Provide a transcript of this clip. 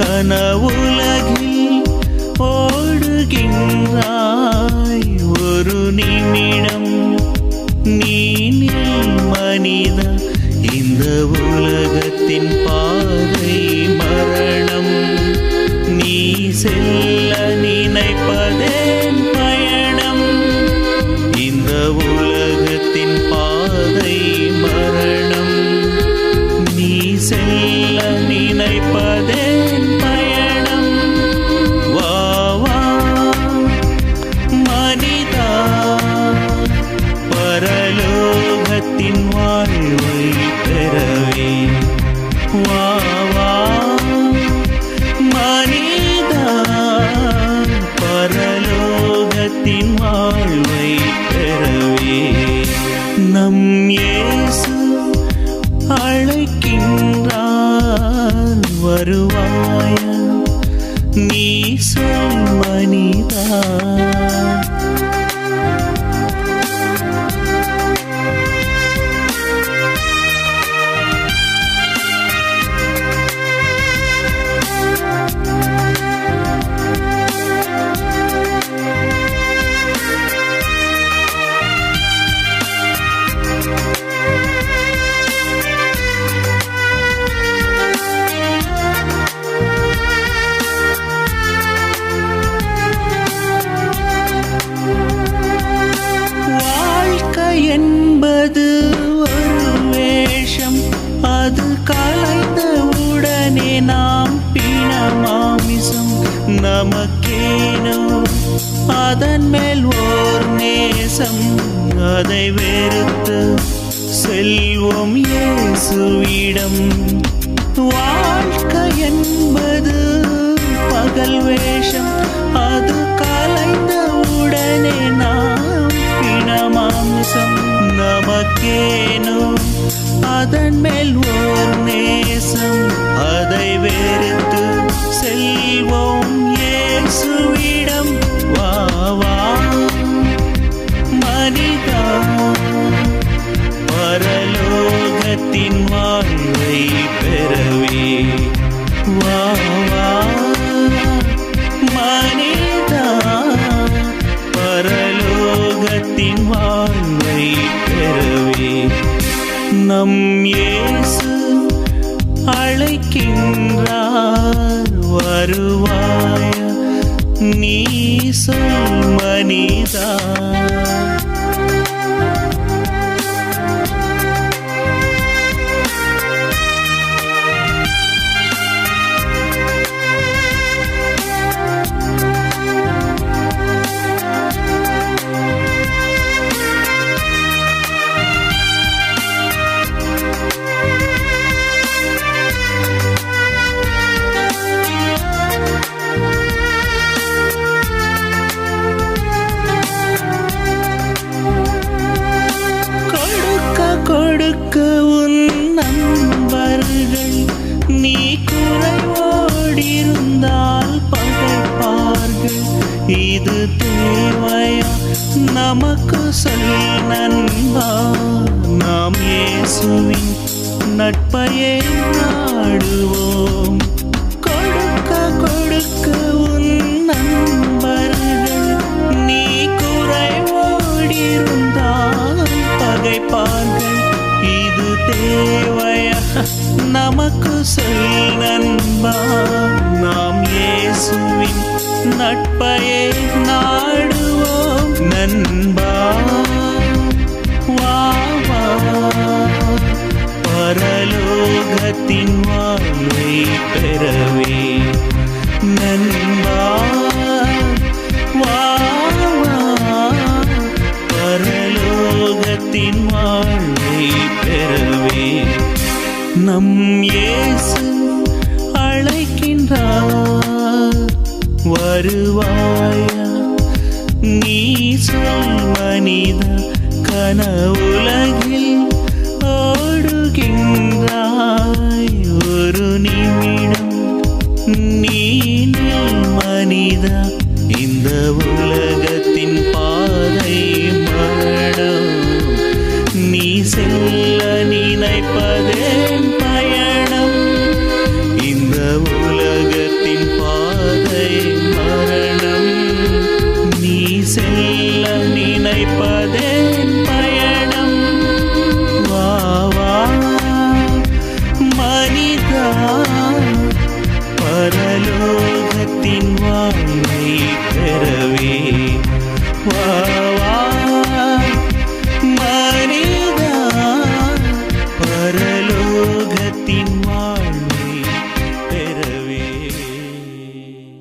கனவுலகில் ஓடுகின்றாய் ஒரு நிமிடம் நீ நில் மனிதா. இந்த உலகத்தின் பாதை மரணம், நீ செல்ல நினைப்பதேன் பயணம். இந்த உலகத்தின் பாதை மரணம், நீ செல்ல நினைப்பதேன் பயணம். வா வா மனிதா, பரலோகத்தின் வாழ்வை பெறவே. வா வா மனிதா, பரலோகத்தின் வாழ்வை பெறவே. நம் இயேசு அழைக்கின்றார், வருவாயா நீ சொல் மனிதா. என்பது ஒரு வேஷம், அது கலைந்தவுடனே நாம் பிணமாமிசம். நமக்கேனோ அதன் மேல் ஓர் நேசம், அதை வெறுத்து செல்வோம் இயேசுவிடம். வாழ்க்கை என்பது பகல் வேஷம், அது கலைந்தவுடனே நாம் பிணமாமிசம். நமக்கேனோ அதன் மேல் ஓர் நேசம், அதை வெறுத்து செல்வோம் இயேசுவிடம். வா வா மனிதா, பரலோகத்தின் வாழ்வை பெறவே. வா வா மனிதா, பரலோகத்தின் வாழ்வை பெறவே. நம் இயேசு அழைக்கின்றார், வருவாயா நீ சொல் மனிதா. கொடுக்க உன் நண்பர்கள் நீ குறைவோடிருந்தால் பகைப்பார்கள். இது தேவையா நமக்கு சொல் நண்பா, நாம் இயேசுவின் நட்பையே நாடுவோம். கொடுக்க கொடுக்க உன் நண்பர்கள் நீ குறைவோடிருந்தால் பகைப்பார்கள். இது தேவையா நமக்கு சொல் நண்பா, நாம் இயேசுவின் நட்பையே நாடுவோம். நண்பா வா வா, பரலோகத்தின் வாழ்வை பெறவே. நண்பா வா வா, பரலோகத்தின் வாழ்வை பெறவே. நம் இயேசு அழைக்கின்றார், வருவாயா நீ சொல் மனிதா. கனவுலகில் ஓடுகின்றாய் ஒரு நிமிடம் நீ நில் மனிதா. இந்த உலகத்தின் பாதை மரணம், நீ செல்